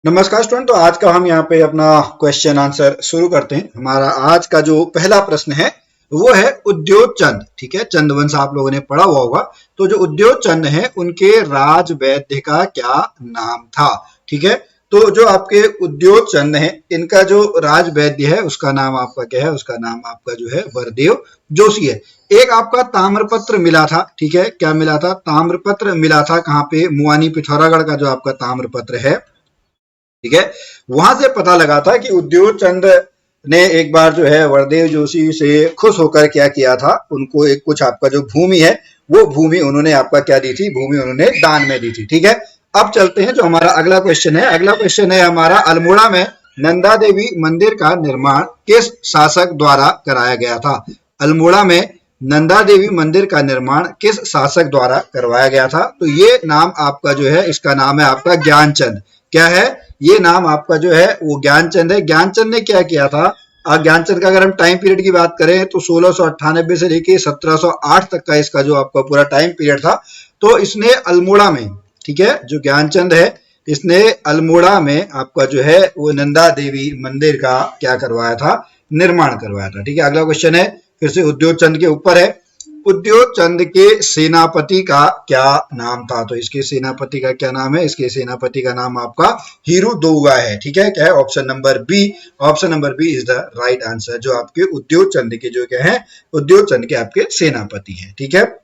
नमस्कार स्टूडेंट। तो आज का हम यहाँ पे अपना क्वेश्चन आंसर शुरू करते हैं। हमारा आज का जो पहला प्रश्न है वो है उद्योग चंद। ठीक है, चंदवंश आप लोगों ने पढ़ा हुआ होगा। तो जो उद्योग चंद है उनके राज वैद्य का क्या नाम था? ठीक है, तो जो आपके उद्योग चंद है इनका जो राज वैद्य है उसका नाम आपका क्या है? उसका नाम आपका जो है वरदेव जोशी है। एक आपका ताम्रपत्र मिला था। ठीक है, क्या मिला था? ताम्रपत्र मिला था। कहाँ पे? मुआनी पिथौरागढ़ का जो आपका ताम्रपत्र है, ठीक है, वहां से पता लगा था कि उद्योग चंद ने एक बार जो है वरदेव जोशी से खुश होकर क्या किया था, उनको एक कुछ आपका जो भूमि है वो भूमि उन्होंने आपका क्या दी थी? भूमि उन्होंने दान में दी थी। ठीक है, अब चलते हैं जो हमारा अगला क्वेश्चन है। अगला क्वेश्चन है हमारा, अल्मोड़ा में नंदा देवी मंदिर का निर्माण किस शासक द्वारा कराया गया था? अल्मोड़ा में नंदा देवी मंदिर का निर्माण किस शासक द्वारा करवाया गया था? तो ये नाम आपका जो है, इसका नाम है आपका ज्ञानचंद। क्या है? ये नाम आपका जो है वो ज्ञानचंद है। ज्ञानचंद ने क्या किया था? ज्ञानचंद का अगर हम टाइम पीरियड की बात करें तो 1698 से लेके 1708 तक का इसका जो आपका पूरा टाइम पीरियड था। तो इसने अल्मोड़ा में, ठीक है, जो ज्ञानचंद है इसने अल्मोड़ा में आपका जो है वो नंदा देवी मंदिर का क्या करवाया था? निर्माण करवाया था। ठीक है, अगला क्वेश्चन है फिर से उद्योग चंद के ऊपर है। उद्योग चंद के सेनापति का क्या नाम था? तो इसके सेनापति का क्या नाम है? इसके सेनापति का नाम आपका हीरू दोगा है। ठीक है, क्या है? Option number B. Option number B is the right answer. जो आपके उद्योग चंद के जो क्या है, उद्योग चंद के आपके सेनापति हैं। ठीक है,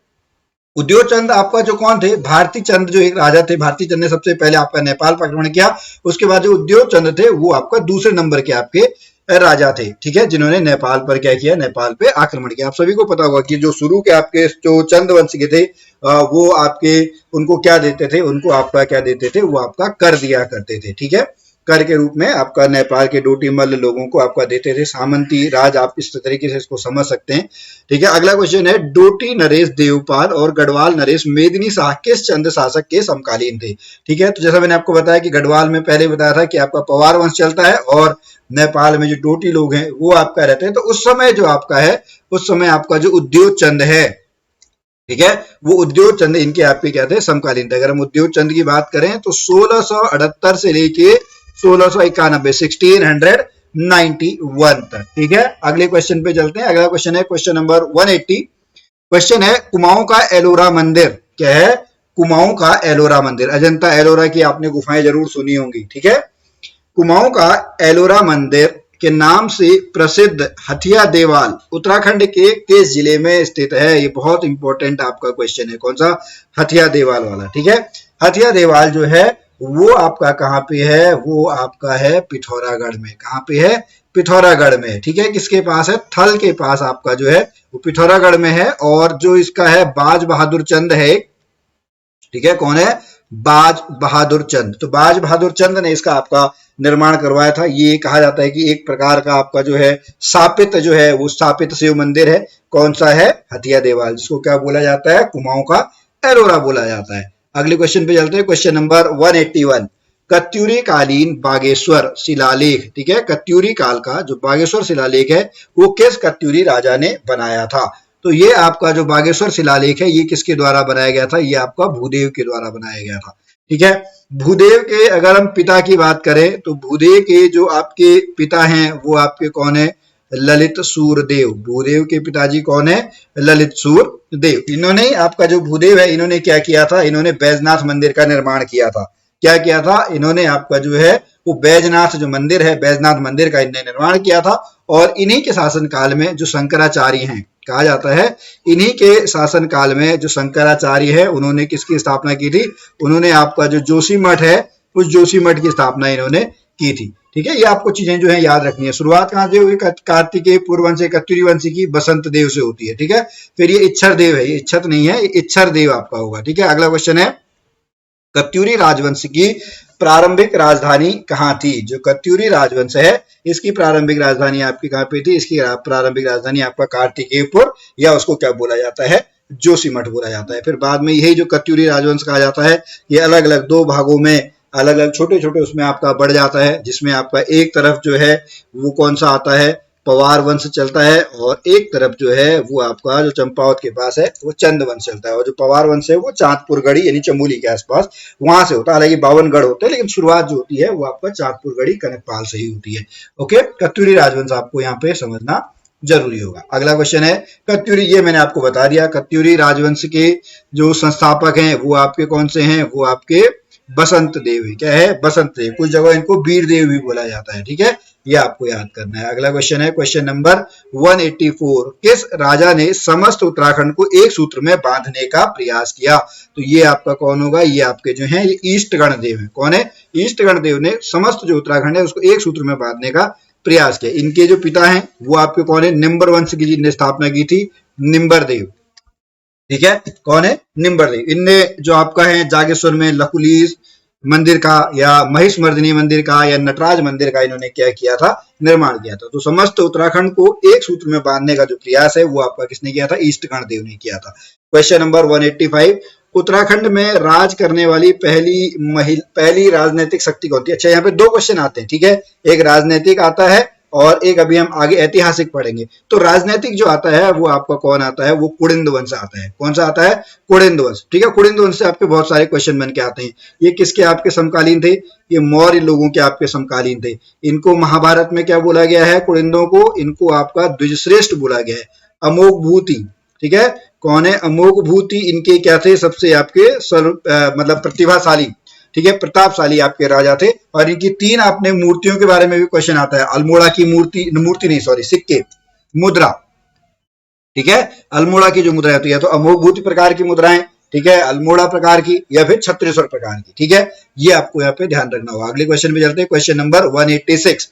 उद्योग चंद आपका जो कौन थे? भारती चंद जो एक राजा थे। भारती चंद ने सबसे पहले आपका नेपाल पर आक्रमण किया। उसके बाद जो उद्योग चंद थे वो आपका दूसरे नंबर के आपके राजा थे। ठीक है, जिन्होंने नेपाल पर क्या किया? नेपाल पे आक्रमण किया। आप सभी को पता होगा कि जो शुरू के आपके जो चंद वंश के थे वो आपके उनको क्या देते थे? उनको आपका क्या देते थे? वो आपका कर दिया करते थे। ठीक है, कर के रूप में आपका नेपाल के डोटीमल लोगों को आपका देते थे। सामंती राज, आप इस तरीके से इसको समझ सकते हैं। ठीक है, अगला क्वेश्चन है, डोटी नरेश देवपाल और गढ़वाल नरेश मेदिनी शाह किस चंद शासक के समकालीन थे? ठीक है, तो जैसा मैंने आपको बताया कि गढ़वाल में पहले बताया था कि आपका पवार वंश चलता है और नेपाल में जो डोटी लोग हैं वो आपका रहते हैं। तो उस समय जो आपका है, उस समय आपका जो उद्योग चंद है, ठीक है, वो उद्योग चंद इनके आपके क्या थे? समकालीन थे। अगर हम उद्योग चंद की बात करें तो 1678 से लेके 1691, 1691 तक। ठीक है, अगले क्वेश्चन पे चलते हैं। अगला क्वेश्चन है क्वेश्चन नंबर 180। क्वेश्चन है, कुमाऊं का एलोरा मंदिर क्या है? कुमाऊं का एलोरा मंदिर, अजंता एलोरा की आपने गुफाएं जरूर सुनी होंगी। ठीक है, कुमाऊं का एलोरा मंदिर के नाम से प्रसिद्ध हथिया देवाल उत्तराखंड के किस जिले में स्थित है? ये बहुत इंपॉर्टेंट आपका क्वेश्चन है। कौन सा? हथिया देवाल वाला। ठीक है, हथिया देवाल जो है वो आपका कहाँ पे है? वो आपका है पिथौरागढ़ में। कहाँ पे है? पिथौरागढ़ में। ठीक है, किसके पास है? थल के पास आपका जो है वो पिथौरागढ़ में है। और जो इसका है बाज बहादुर चंद है, ठीक है, कौन है? बाज बहादुर चंद। तो बाज बहादुर चंद ने इसका आपका निर्माण करवाया था। ये कहा जाता है कि एक प्रकार का आपका जो है स्थापित जो है वो स्थापित शिव मंदिर है। कौन सा है? हथिया देवाल, जिसको क्या बोला जाता है? कुमाऊं का एलोरा बोला जाता है। अगले क्वेश्चन पे चलते हैं, क्वेश्चन नंबर 181। कत्यूरी कालीन बागेश्वर शिलालेख, ठीक है, कत्यूरी काल का जो बागेश्वर शिलालेख है वो किस कत्यूरी राजा ने बनाया था? तो ये आपका जो बागेश्वर शिलालेख है ये किसके द्वारा बनाया गया था? ये आपका भूदेव के द्वारा बनाया गया था। ठीक है, भूदेव के अगर हम पिता की बात करें तो भूदेव के जो आपके पिता हैं वो आपके कौन है? ललित सूरदेव। भूदेव के पिताजी कौन है? ललित सूरदेव। इन्होंने आपका जो भूदेव है इन्होंने क्या किया था? इन्होंने बैजनाथ मंदिर का निर्माण किया था। क्या किया था? इन्होंने आपका जो है वो बैजनाथ जो मंदिर है, बैजनाथ मंदिर का इन्होंने निर्माण किया था। और इन्हीं के शासन काल में जो शंकराचार्य हैं, कहा जाता है इन्हीं के शासन काल में जो शंकराचार्य है उन्होंने किसकी स्थापना की थी? उन्होंने आपका जो जोशी मठ है उस जोशी मठ की स्थापना इन्होंने की थी। ठीक है, ये आपको चीजें जो है याद रखनी है। शुरुआत कहां से हुई? कार्तिकेय पूर्ववंश कत्यूरी वंशी की बसंत देव से होती है। ठीक है, फिर ये इच्छर देव है, ये इच्छत नहीं है, ये इच्छर देव आपका होगा। ठीक है, अगला क्वेश्चन है, कत्यूरी राजवंश की प्रारंभिक राजधानी कहाँ थी? जो कत्यूरी राजवंश है इसकी प्रारंभिक राजधानी आपकी कहाँ पे थी? इसकी प्रारंभिक राजधानी आपका कार्तिकेयपुर, या उसको क्या बोला जाता है? जोशीमठ बोला जाता है। फिर बाद में यही जो कत्यूरी राजवंश कहा जाता है ये अलग अलग दो भागों में, अलग अलग छोटे छोटे उसमें आपका बढ़ जाता है, जिसमें आपका एक तरफ जो है वो कौन सा आता है? पवार वंश चलता है, और एक तरफ जो है वो आपका जो चंपावत के पास है वो चंद वंश चलता है, और जो पवार वंश है वो चांदपुर गढ़ी यानी चमोली के आसपास वहां से होता है। हालांकि 52 गढ़ होते हैं, लेकिन शुरुआत जो होती है वो आपका चांदपुर गढ़ी कनकपाल से ही होती है। ओके, कत्यूरी राजवंश आपको यहाँ पे समझना जरूरी होगा। अगला क्वेश्चन है कत्यूरी, ये मैंने आपको बता दिया। कत्यूरी राजवंश के जो संस्थापक हैं वो आपके कौन से हैं, वो आपके बसंत देव है। क्या है, बसंत देव। कुछ जगह इनको वीर देव भी बोला जाता है, ठीक है, ये आपको याद करना है। अगला क्वेश्चन है क्वेश्चन नंबर 184, किस राजा ने समस्त उत्तराखंड को एक सूत्र में बांधने का प्रयास किया? तो ये आपका कौन होगा, ये आपके जो है ये ईस्ट गणदेव है। कौन है, ईस्ट गणदेव ने समस्त जो उत्तराखंड है उसको एक सूत्र में बांधने का प्रयास किया। इनके जो पिता हैं वो आपके कौन है, निम्बर वंश की जिनने स्थापना की थी, निम्बर देव, ठीक है, कौन है, निम्बर देव। इनने जो आपका है जागेश्वर में लकुलीस मंदिर का या महिषमर्दिनी मंदिर का या नटराज मंदिर का इन्होंने क्या किया था, निर्माण किया था। तो समस्त उत्तराखंड को एक सूत्र में बांधने का जो प्रयास है वो आपका किसने किया था, ईस्ट गणदेव ने किया था। क्वेश्चन नंबर 185, उत्तराखंड में राज करने वाली पहली राजनीतिक शक्ति कौन थी? अच्छा, यहाँ पे दो क्वेश्चन आते हैं, ठीक है, एक राजनीतिक आता है और एक अभी हम आगे ऐतिहासिक पढ़ेंगे। तो राजनीतिक जो आता है वो आपका कौन आता है, वो कुड़िंद वंश आता है। कौन सा आता है, कुड़िंद वंश, ठीक है। कुड़िंद वंश से आपके बहुत सारे क्वेश्चन बन के आते हैं। ये किसके आपके समकालीन थे, ये मौर्य लोगों के आपके समकालीन थे। इनको महाभारत में क्या बोला गया है, कुड़िंदों को, इनको आपका द्विजश्रेष्ठ बोला गया है। अमोघ भूति, ठीक है, कौन है, अमोघ भूति इनके क्या थे, सबसे आपके मतलब प्रतिभाशाली, ठीक है, प्रतापशाली आपके राजा थे। और इनकी तीन आपने मूर्तियों के बारे में भी क्वेश्चन आता है। अल्मोड़ा की मूर्ति नहीं सॉरी सिक्के, मुद्रा, ठीक है, अल्मोड़ा की जो मुद्रा होती है, तो अमोघ भूति प्रकार की मुद्राएं, ठीक है, अल्मोड़ा प्रकार की या फिर छत्तीसगढ़ प्रकार की, ठीक है, ये आपको यहाँ पे ध्यान रखना होगा। अगले क्वेश्चन पे चलते हैं, क्वेश्चन नंबर 186।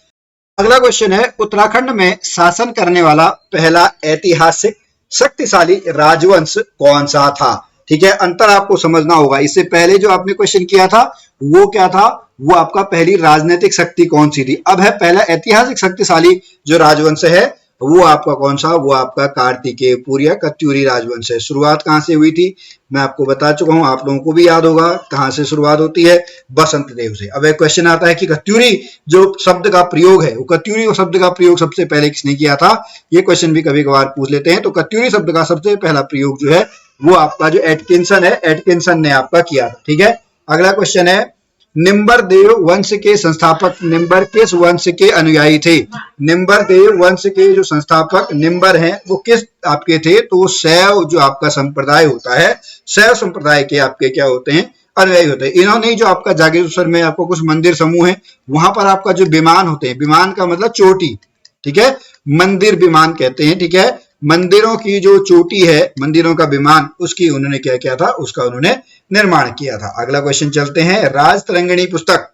अगला क्वेश्चन है उत्तराखंड में शासन करने वाला पहला ऐतिहासिक शक्तिशाली राजवंश कौन सा था? ठीक है, अंतर आपको समझना होगा। इससे पहले जो आपने क्वेश्चन किया था वो क्या था, वो आपका पहली राजनीतिक शक्ति कौन सी थी। अब है पहला ऐतिहासिक शक्तिशाली जो राजवंश है वो आपका कौन सा, वो आपका कार्तिकेय पूर्य कत्यूरी राजवंश है। शुरुआत कहां से हुई थी, मैं आपको बता चुका हूं, आप लोगों को भी याद होगा कहां से शुरुआत होती है, बसंत देव से। अब एक क्वेश्चन आता है कि कत्यूरी जो शब्द का प्रयोग है, वो कत्यूरी शब्द का प्रयोग सबसे पहले किसने किया था, ये क्वेश्चन भी कभी कभार पूछ लेते हैं। तो कत्यूरी शब्द का सबसे पहला प्रयोग जो है वो आपका जो एटकिंसन है, एटकिंसन ने आपका किया था, ठीक है। अगला क्वेश्चन है निम्बर देव वंश के संस्थापक निम्बर किस वंश के अनुयायी थे? निम्बर देव वंश के जो संस्थापक निम्बर हैं वो किस आपके थे, तो वो शैव जो आपका संप्रदाय होता है, शैव संप्रदाय के आपके क्या होते हैं, अनुयायी होते हैं। इन्होंने जो आपका जागेश्वर में आपको कुछ मंदिर समूह है, वहां पर आपका जो विमान होते हैं, विमान का मतलब चोटी, ठीक है, मंदिर विमान कहते हैं, ठीक है, मंदिरों की जो चोटी है, मंदिरों का विमान, उसकी उन्होंने क्या किया था, उसका उन्होंने निर्माण किया था। अगला क्वेश्चन चलते हैं, राज तरंगिणी पुस्तक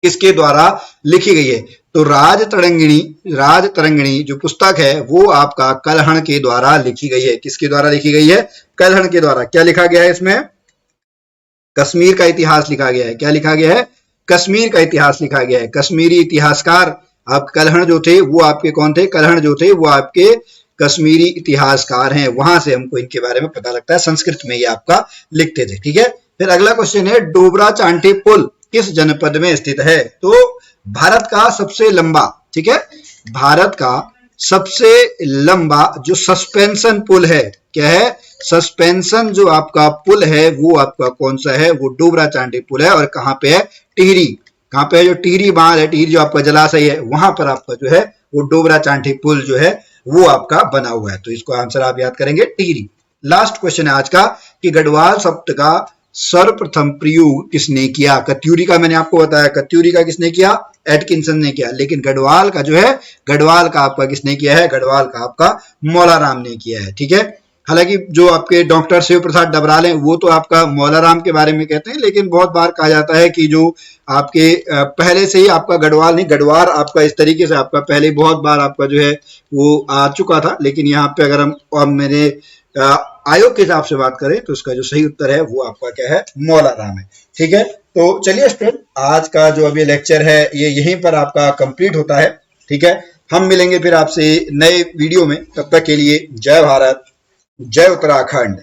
किसके द्वारा लिखी गई है? तो राज तरंगिणी जो पुस्तक है वो आपका कलहण के द्वारा लिखी गई है। किसके द्वारा लिखी गई है? कलहण के द्वारा। क्या लिखा गया है इसमें? कश्मीर का इतिहास लिखा गया है। क्या लिखा गया है? कश्मीर का इतिहास लिखा गया है। कश्मीरी इतिहासकार आप कलहण जो थे वो आपके कौन थे? कलहण जो थे वो आपके कश्मीरी इतिहासकार हैं। वहां से हमको इनके बारे में पता लगता है, संस्कृत में ये आपका लिखते थे, ठीक है। फिर अगला क्वेश्चन है डोबरा चांठी पुल किस जनपद में स्थित है? तो भारत का सबसे लंबा, ठीक है, भारत का सबसे लंबा जो सस्पेंशन पुल है, क्या है? सस्पेंशन जो आपका पुल है वो आपका कौन सा है? वो डोबरा चांठी पुल है। और कहां पे है? टिहरी। कहां पे है? जो टिहरी बांध है, टिहरी जो आपका जलाशय है, वहां पर आपका जो है वो डोबरा चांठी पुल जो है वो आपका बना हुआ है। तो इसको आंसर आप याद करेंगे टिहरी। लास्ट क्वेश्चन है आज का कि गढ़वाल शब्द का सर्वप्रथम प्रयोग किसने किया? कत्यूरी का मैंने आपको बताया, कत्यूरी का किसने किया? एटकिंसन ने किया। लेकिन गढ़वाल का जो है, गढ़वाल का आपका किसने किया है? गढ़वाल का आपका मौलाराम ने किया है, ठीक है। हालांकि जो आपके डॉक्टर शिव प्रसाद डबराल हैं वो तो आपका मौलाराम के बारे में कहते हैं, लेकिन बहुत बार कहा जाता है कि जो आपके पहले से ही आपका गढ़वाल नहीं, गढ़वाल आपका इस तरीके से आपका पहले बहुत बार आपका जो है वो आ चुका था। लेकिन यहाँ पे अगर हम मेरे आयोग के हिसाब से बात करें तो उसका जो सही उत्तर है वो आपका क्या है? मौलाराम है, ठीक है। तो चलिए स्टूडेंट, आज का जो अभी लेक्चर है ये यहीं पर आपका कंप्लीट होता है, ठीक है। हम मिलेंगे फिर आपसे नए वीडियो में, तब तक के लिए जय भारत, जय उत्तराखंड।